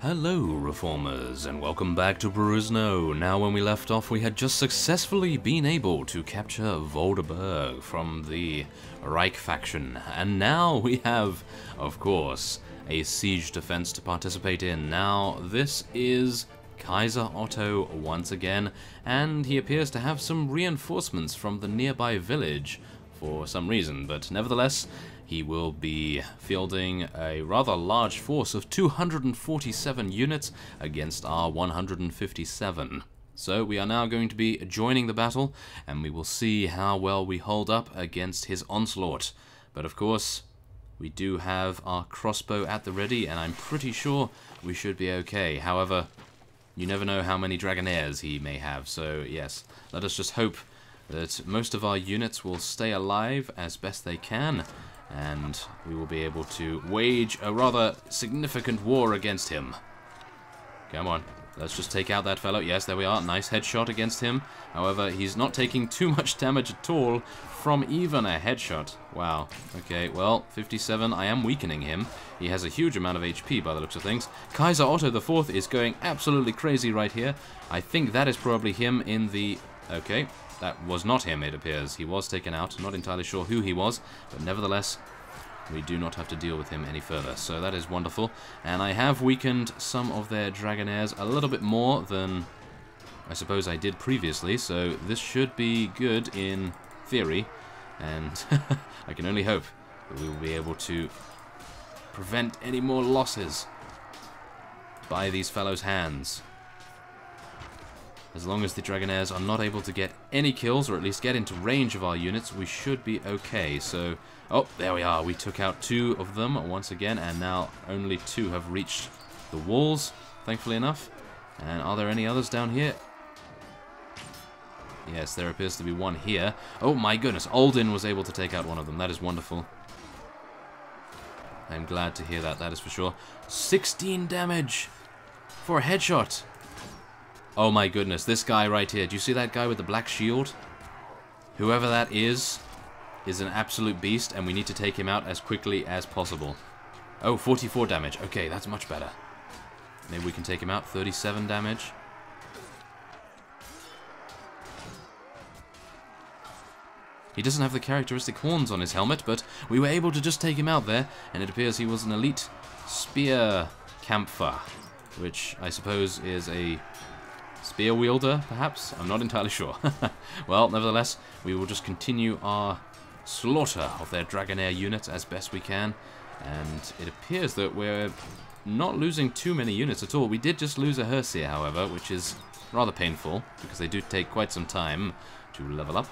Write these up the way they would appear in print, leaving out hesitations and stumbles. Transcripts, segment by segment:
Hello Reformers, and welcome back to Perisno. Now when we left off we had just successfully been able to capture Volderberg from the Reich faction, and now we have, of course, a siege defense to participate in. Now this is Kaiser Otto once again, and he appears to have some reinforcements from the nearby village for some reason, but nevertheless he will be fielding a rather large force of 247 units against our 157. So we are now going to be joining the battle, and we will see how well we hold up against his onslaught. But of course, we do have our crossbow at the ready, and I'm pretty sure we should be okay. However, you never know how many Dragonaires he may have, so yes, let us just hope that most of our units will stay alive as best they can, and we will be able to wage a rather significant war against him. Come on, let's just take out that fellow. Yes, there we are. Nice headshot against him. However, he's not taking too much damage at all from even a headshot. Wow. Okay, well, 57. I am weakening him. He has a huge amount of HP by the looks of things. Kaiser Otto IV is going absolutely crazy right here. I think that is probably him in the... Okay. That was not him, it appears. He was taken out. Not entirely sure who he was, but nevertheless, we do not have to deal with him any further. So that is wonderful. And I have weakened some of their Dragonaires a little bit more than I suppose I did previously, so this should be good in theory. And I can only hope that we will be able to prevent any more losses by these fellows' hands. As long as the Dragonaires are not able to get any kills, or at least get into range of our units, we should be okay. So, oh, there we are. We took out 2 of them once again, and now only 2 have reached the walls, thankfully enough. And are there any others down here? Yes, there appears to be one here. Oh my goodness, Alden was able to take out one of them. That is wonderful. I'm glad to hear that, that is for sure. 16 damage for a headshot. Oh my goodness, this guy right here. Do you see that guy with the black shield? Whoever that is an absolute beast, and we need to take him out as quickly as possible. Oh, 44 damage. Okay, that's much better. Maybe we can take him out. 37 damage. He doesn't have the characteristic horns on his helmet, but we were able to just take him out there, and it appears he was an elite spear campfer, which I suppose is a spear wielder, perhaps? I'm not entirely sure. Well, nevertheless, we will just continue our slaughter of their Dragonair units as best we can, and it appears that we're not losing too many units at all. We did just lose a Herseer, however, which is rather painful, because they do take quite some time to level up.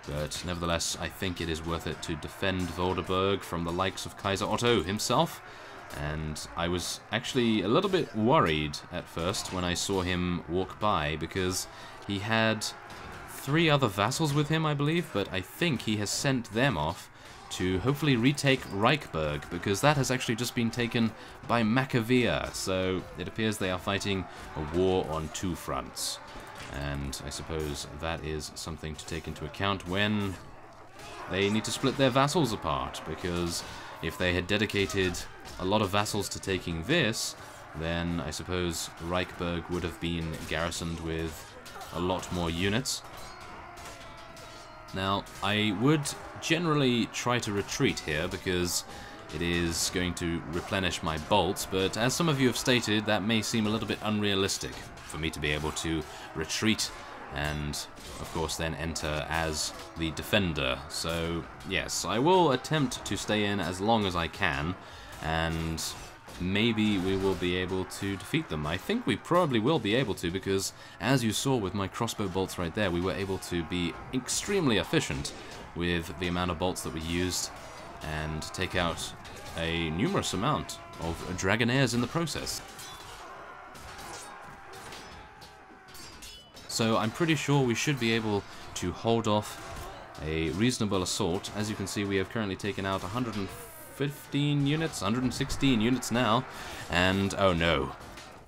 But nevertheless, I think it is worth it to defend Volderberg from the likes of Kaiser Otto himself. And I was actually a little bit worried at first when I saw him walk by, because he had 3 other vassals with him, I believe, but I think he has sent them off to hopefully retake Reichberg, because that has actually just been taken by Maccavia, so it appears they are fighting a war on 2 fronts. And I suppose that is something to take into account when they need to split their vassals apart, because if they had dedicated a lot of vassals to taking this, then I suppose Reichberg would have been garrisoned with a lot more units. Now, I would generally try to retreat here, because it is going to replenish my bolts, but as some of you have stated, that may seem a little bit unrealistic for me to be able to retreat and, of course, then enter as the defender. So, yes, I will attempt to stay in as long as I can, and maybe we will be able to defeat them. I think we probably will be able to, because, as you saw with my crossbow bolts right there, we were able to be extremely efficient with the amount of bolts that we used, and take out a numerous amount of Dragonaires in the process. So I'm pretty sure we should be able to hold off a reasonable assault. As you can see, we have currently taken out 115 units, 116 units now, and oh no,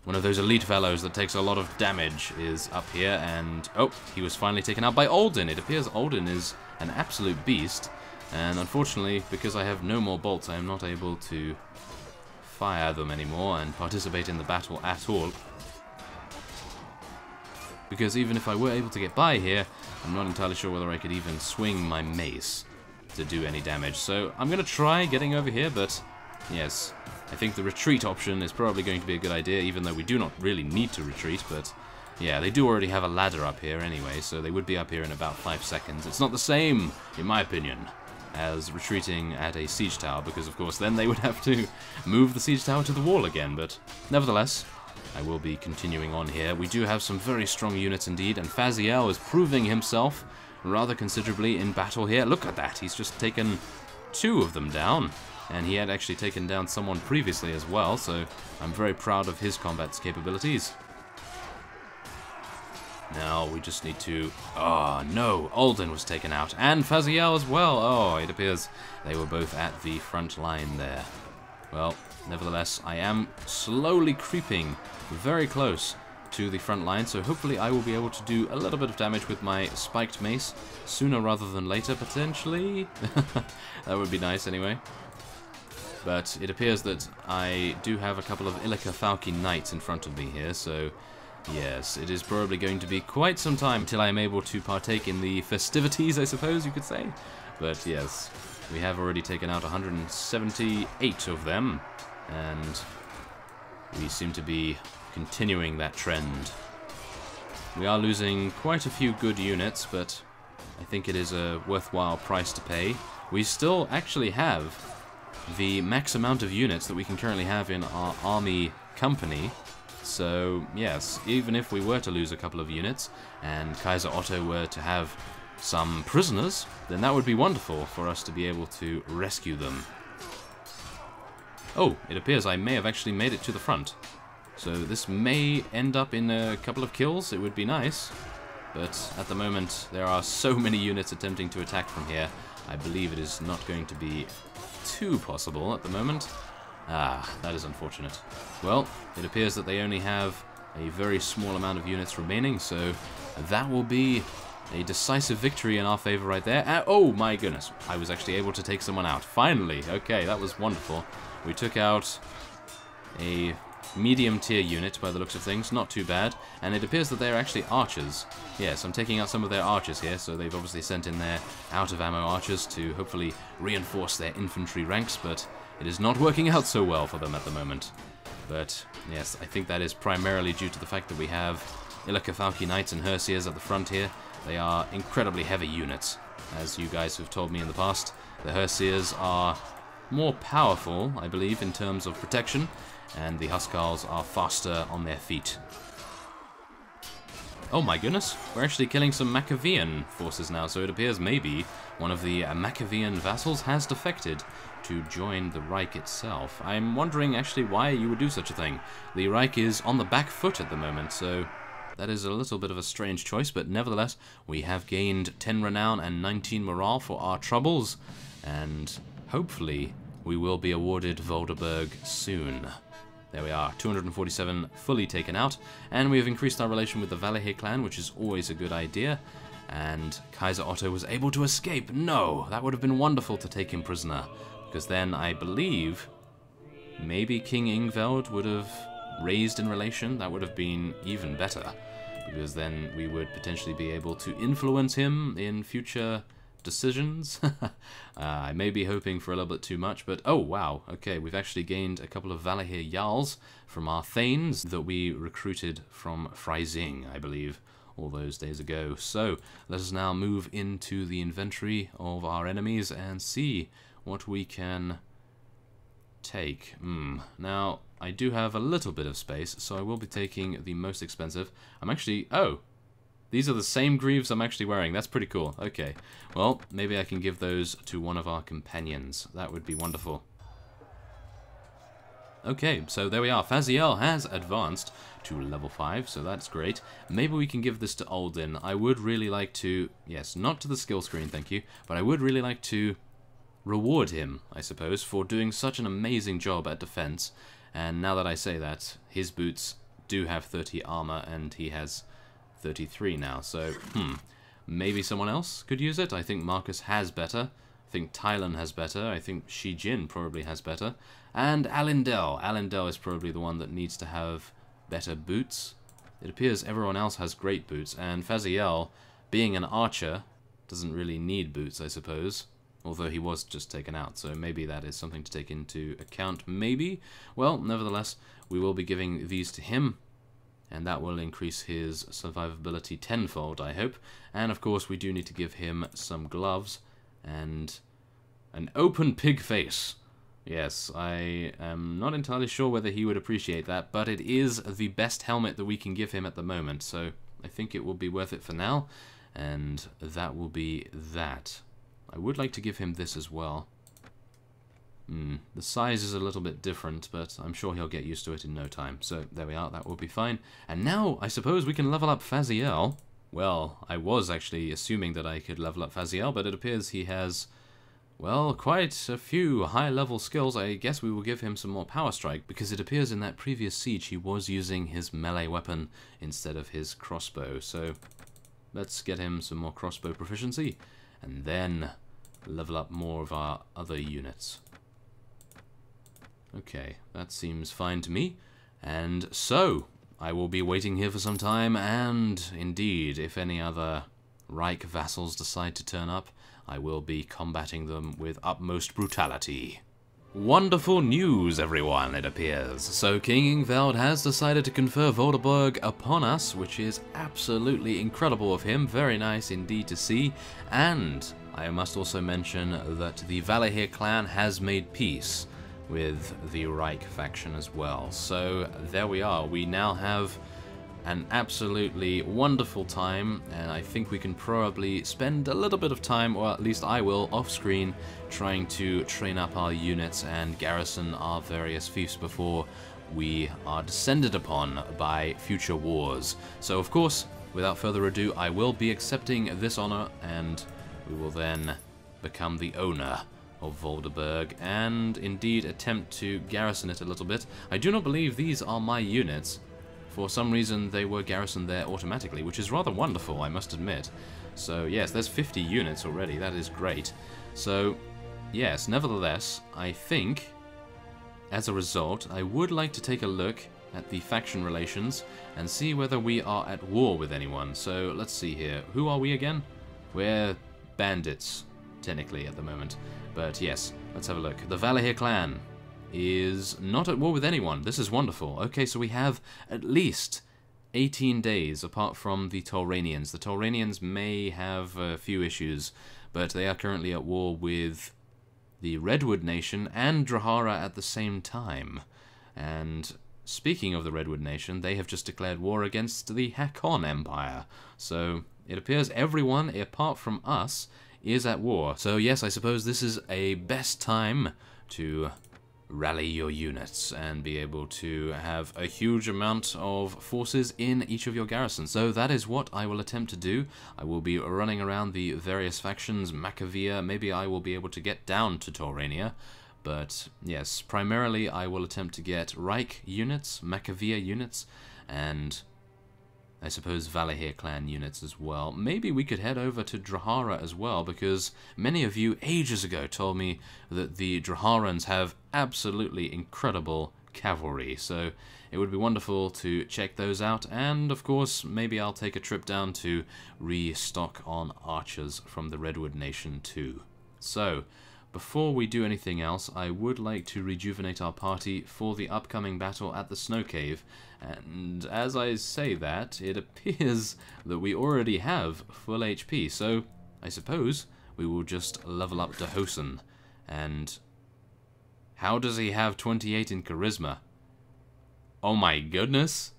one of those elite fellows that takes a lot of damage is up here, and oh, he was finally taken out by Alden. It appears Alden is an absolute beast, and unfortunately, because I have no more bolts, I am not able to fire them anymore and participate in the battle at all. Because even if I were able to get by here, I'm not entirely sure whether I could even swing my mace to do any damage. So I'm going to try getting over here, but yes, I think the retreat option is probably going to be a good idea, even though we do not really need to retreat, but yeah, they do already have a ladder up here anyway, so they would be up here in about 5 seconds. It's not the same, in my opinion, as retreating at a siege tower, because of course then they would have to move the siege tower to the wall again, but nevertheless, I will be continuing on here. We do have some very strong units indeed, and Faziel is proving himself rather considerably in battle here. Look at that, he's just taken 2 of them down, and he had actually taken down someone previously as well, so I'm very proud of his combat's capabilities. Now we just need to... Oh, no! Alden was taken out, and Faziel as well! Oh, it appears they were both at the front line there. Well, nevertheless, I am slowly creeping very close to the front line, so hopefully I will be able to do a little bit of damage with my spiked mace sooner rather than later, potentially. That would be nice anyway. But it appears that I do have a couple of Illican knights in front of me here, so yes, it is probably going to be quite some time till I'm able to partake in the festivities, I suppose you could say. But yes, we have already taken out 178 of them, and we seem to be continuing that trend. We are losing quite a few good units, but I think it is a worthwhile price to pay. We still actually have the max amount of units that we can currently have in our army company. So, yes, even if we were to lose a couple of units, and Kaiser Otto were to have some prisoners, then that would be wonderful for us to be able to rescue them. Oh, it appears I may have actually made it to the front. So this may end up in a couple of kills, it would be nice. But at the moment, there are so many units attempting to attack from here, I believe it is not going to be too possible at the moment. Ah, that is unfortunate. Well, it appears that they only have a very small amount of units remaining, so that will be a decisive victory in our favor right there. Oh my goodness, I was actually able to take someone out. Finally! Okay, that was wonderful. We took out a medium tier unit by the looks of things, not too bad, and it appears that they're actually archers. Yes, I'm taking out some of their archers here, so they've obviously sent in their out of ammo archers to hopefully reinforce their infantry ranks, but it is not working out so well for them at the moment. But yes, I think that is primarily due to the fact that we have Illican Knights and Hersiers at the front here. They are incredibly heavy units, as you guys have told me in the past. The Hersiers are more powerful, I believe, in terms of protection, and the Huskarls are faster on their feet. Oh my goodness, we're actually killing some Machiavellian forces now, so it appears maybe one of the Machiavellian vassals has defected to join the Reich itself. I'm wondering actually why you would do such a thing. The Reich is on the back foot at the moment, so that is a little bit of a strange choice, but nevertheless, we have gained 10 renown and 19 morale for our troubles, and hopefully we will be awarded Volderberg soon. There we are, 247 fully taken out, and we have increased our relation with the Valahir clan, which is always a good idea, and Kaiser Otto was able to escape. No, that would have been wonderful to take him prisoner, because then I believe maybe King Ingveld would have raised in relation. That would have been even better, because then we would potentially be able to influence him in future decisions. I may be hoping for a little bit too much, but oh wow, okay, we've actually gained a couple of Valahir Jarls from our Thanes that we recruited from Freising, I believe, all those days ago. So let us now move into the inventory of our enemies and see what we can take. Now, I do have a little bit of space, so I will be taking the most expensive. I'm actually... Oh! These are the same greaves I'm actually wearing. That's pretty cool. Okay. Well, maybe I can give those to one of our companions. That would be wonderful. Okay, so there we are. Faziel has advanced to level 5, so that's great. Maybe we can give this to Alden. I would really like to... Yes, not to the skill screen, thank you. But I would really like to reward him, I suppose, for doing such an amazing job at defense. And now that I say that, his boots do have 30 armor, and he has 33 now, so, maybe someone else could use it. I think Marcus has better. think Tylan has better. I think Shijin probably has better. And Alindel. Alindel is probably the one that needs to have better boots. It appears everyone else has great boots, and Faziel, being an archer, doesn't really need boots, I suppose. Although he was just taken out, so maybe that is something to take into account, maybe? Well, nevertheless, we will be giving these to him, and that will increase his survivability tenfold, I hope. And of course, we do need to give him some gloves, and an open pig face. Yes, I am not entirely sure whether he would appreciate that, but it is the best helmet that we can give him at the moment, so I think it will be worth it for now, and that will be that. I would like to give him this as well. The size is a little bit different, but I'm sure he'll get used to it in no time, so there we are, that will be fine. And now, I suppose we can level up Faziel. Well, I was actually assuming that I could level up Faziel, but it appears he has... well, quite a few high-level skills. I guess we will give him some more power strike, because it appears in that previous siege he was using his melee weapon instead of his crossbow. So let's get him some more crossbow proficiency, and then level up more of our other units. Okay, that seems fine to me. And so, I will be waiting here for some time, and indeed, if any other Reich vassals decide to turn up, I will be combating them with utmost brutality. Wonderful news, everyone, it appears. So King Ingveld has decided to confer Volderburg upon us, which is absolutely incredible of him. Very nice indeed to see. And I must also mention that the Valahir clan has made peace with the Reich faction as well. So there we are. We now have an absolutely wonderful time, and I think we can probably spend a little bit of time, or at least I will, off screen, trying to train up our units and garrison our various fiefs before we are descended upon by future wars. So of course, without further ado, I will be accepting this honor, and we will then become the owner of Volderburg, and indeed attempt to garrison it a little bit. I do not believe these are my units. For some reason, they were garrisoned there automatically, which is rather wonderful, I must admit. So, yes, there's 50 units already. That is great. So, yes, nevertheless, I think, as a result, I would like to take a look at the faction relations and see whether we are at war with anyone. So, let's see here. Who are we again? We're bandits, technically, at the moment. But, yes, let's have a look. The Valahir clan is not at war with anyone. This is wonderful. Okay, so we have at least 18 days apart from the Tauranians. The Tauranians may have a few issues, but they are currently at war with the Redwood Nation and Drahara at the same time. And speaking of the Redwood Nation, they have just declared war against the Hakon Empire. So it appears everyone apart from us is at war. So yes, I suppose this is a best time to rally your units and be able to have a huge amount of forces in each of your garrisons. So that is what I will attempt to do. I will be running around the various factions, Macavia. Maybe I will be able to get down to Taurania. But yes, primarily I will attempt to get Reich units, Macavia units, and I suppose Valahir clan units as well. Maybe we could head over to Drahara as well, because many of you ages ago told me that the Draharans have absolutely incredible cavalry, so it would be wonderful to check those out, and of course maybe I'll take a trip down to restock on archers from the Redwood Nation too. So, before we do anything else, I would like to rejuvenate our party for the upcoming battle at the Snow Cave, and as I say that, it appears that we already have full HP, so I suppose we will just level up Dahosen. And how does he have 28 in Charisma? Oh my goodness!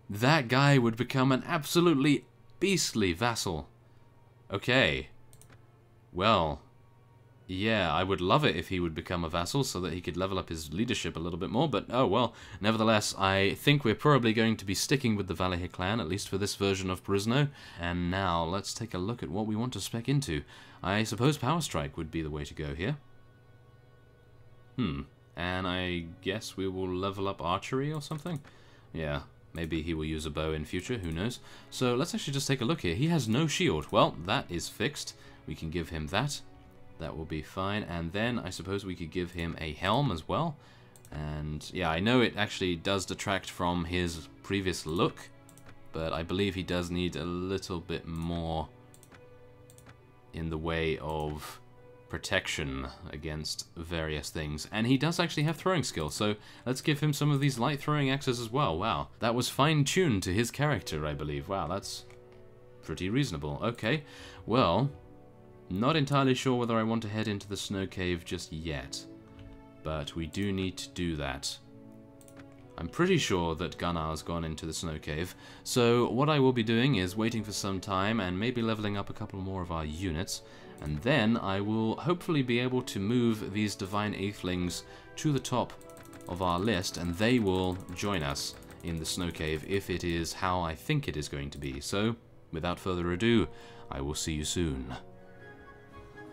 That guy would become an absolutely beastly vassal. Okay. Well, yeah, I would love it if he would become a vassal so that he could level up his leadership a little bit more, but oh well. Nevertheless, I think we're probably going to be sticking with the Valahir clan, at least for this version of Perisno. And now, let's take a look at what we want to spec into. I suppose Power Strike would be the way to go here. And I guess we will level up Archery or something? Yeah, maybe he will use a bow in future, who knows. So let's actually just take a look here. He has no shield. Well, that is fixed. We can give him that. That will be fine. And then I suppose we could give him a helm as well. And yeah, I know it actually does detract from his previous look, but I believe he does need a little bit more in the way of protection against various things. And he does actually have throwing skill, so let's give him some of these light throwing axes as well. Wow, that was fine-tuned to his character, I believe. Wow, that's pretty reasonable. Okay, well, not entirely sure whether I want to head into the snow cave just yet, but we do need to do that. I'm pretty sure that Gunnar's gone into the snow cave, so what I will be doing is waiting for some time and maybe leveling up a couple more of our units, and then I will hopefully be able to move these Divine Aethelings to the top of our list, and they will join us in the snow cave if it is how I think it is going to be. So, without further ado, I will see you soon.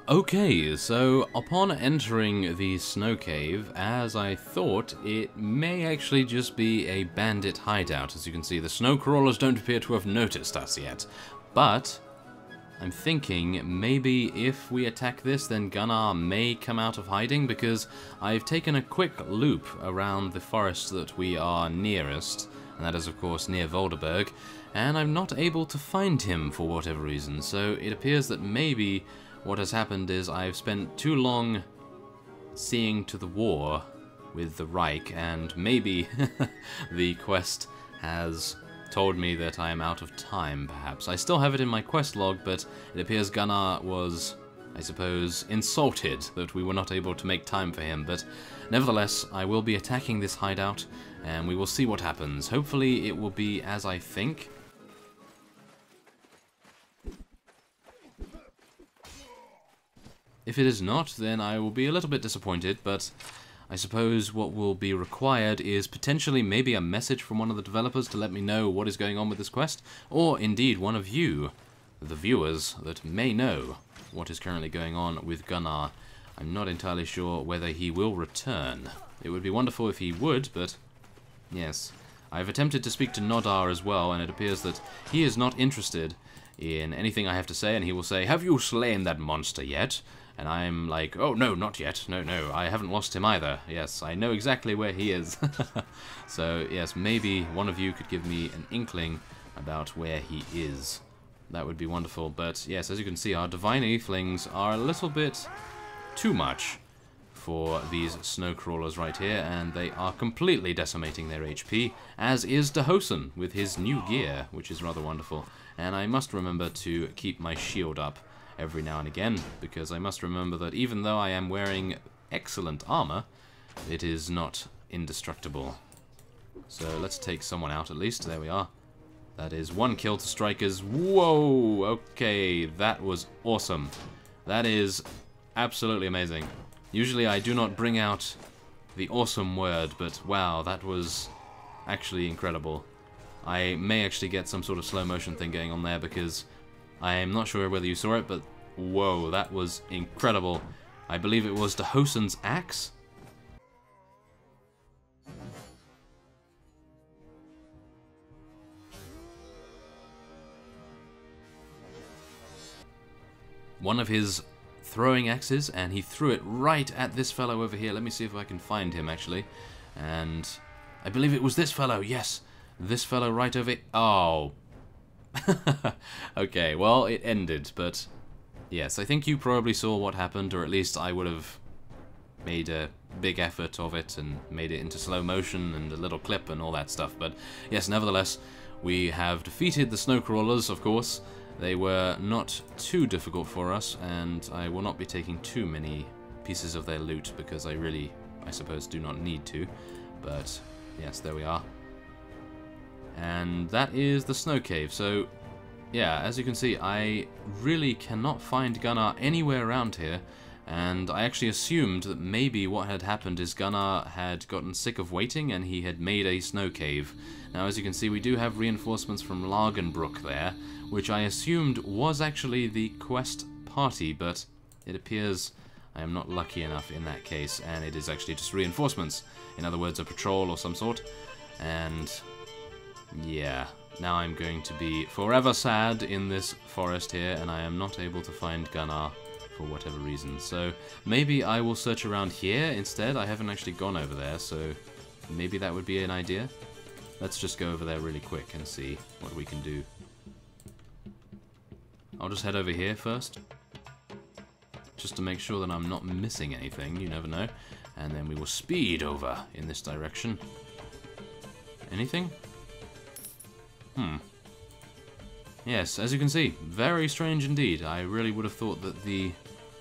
Okay, so upon entering the snow cave, as I thought, it may actually just be a bandit hideout. As you can see, the snow crawlers don't appear to have noticed us yet. But I'm thinking maybe if we attack this, then Gunnar may come out of hiding, because I've taken a quick loop around the forest that we are nearest, and that is of course near Volderberg, and I'm not able to find him for whatever reason, so it appears that maybe what has happened is I've spent too long seeing to the war with the Reich, and maybe the quest has told me that I am out of time, perhaps. I still have it in my quest log, but it appears Gunnar was, I suppose, insulted that we were not able to make time for him, but nevertheless, I will be attacking this hideout, and we will see what happens. Hopefully it will be as I think. If it is not, then I will be a little bit disappointed, but I suppose what will be required is potentially maybe a message from one of the developers to let me know what is going on with this quest, or indeed one of you, the viewers, that may know what is currently going on with Gunnar. I'm not entirely sure whether he will return. It would be wonderful if he would, but yes. I've attempted to speak to Nodar as well, and it appears that he is not interested in anything I have to say, and he will say, "Have you slain that monster yet?" And I'm like, "Oh, no, not yet. No, I haven't lost him either. Yes, I know exactly where he is." So, yes, maybe one of you could give me an inkling about where he is. That would be wonderful. But, yes, as you can see, our Divine Aethelings are a little bit too much for these snow crawlers right here, and they are completely decimating their HP, as is Dahosen with his new gear, which is rather wonderful. And I must remember to keep my shield up every now and again, because I must remember that even though I am wearing excellent armor, it is not indestructible. So let's take someone out at least. There we are. That is one kill to strikers. Whoa! Okay, that was awesome. That is absolutely amazing. Usually I do not bring out the awesome word, but wow, that was actually incredible. I may actually get some sort of slow motion thing going on there, because I'm not sure whether you saw it, but whoa, that was incredible. I believe it was Dahosen's axe. One of his throwing axes, and he threw it right at this fellow over here. Let me see if I can find him, actually. And I believe it was this fellow, yes. This fellow right over... Oh. Okay, well, it ended, but yes, I think you probably saw what happened, or at least I would have made a big effort of it and made it into slow motion and a little clip and all that stuff. But yes, nevertheless, we have defeated the snow crawlers, of course. They were not too difficult for us, and I will not be taking too many pieces of their loot, because I suppose, do not need to. But yes, there we are. And that is the snow cave. So yeah, as you can see, I really cannot find Gunnar anywhere around here, and I actually assumed that maybe what had happened is Gunnar had gotten sick of waiting and he had made a snow cave. Now, as you can see, we do have reinforcements from Lagenbrook there, which I assumed was actually the quest party, but it appears I am not lucky enough in that case, and it is actually just reinforcements. In other words, a patrol or some sort. And yeah, now I'm going to be forever sad in this forest here, and I am not able to find Gunnar for whatever reason. So maybe I will search around here instead. I haven't actually gone over there, so maybe that would be an idea. Let's just go over there really quick and see what we can do. I'll just head over here first, just to make sure that I'm not missing anything, you never know. And then we will speed over in this direction. Anything? Yes, as you can see, very strange indeed. I really would have thought that the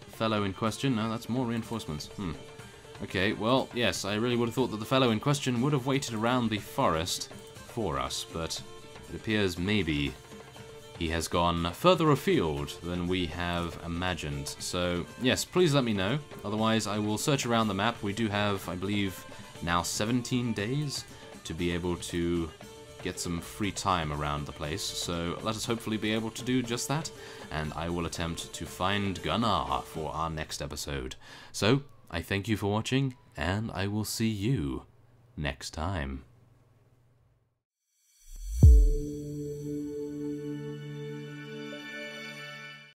fellow in question... No, that's more reinforcements. Okay, well, yes, I really would have thought that the fellow in question would have waited around the forest for us, but it appears maybe he has gone further afield than we have imagined. So, yes, please let me know. Otherwise, I will search around the map. We do have, I believe, now 17 days to be able to get some free time around the place. So let us hopefully be able to do just that, and I will attempt to find Gunnar for our next episode. So, I thank you for watching, and I will see you next time.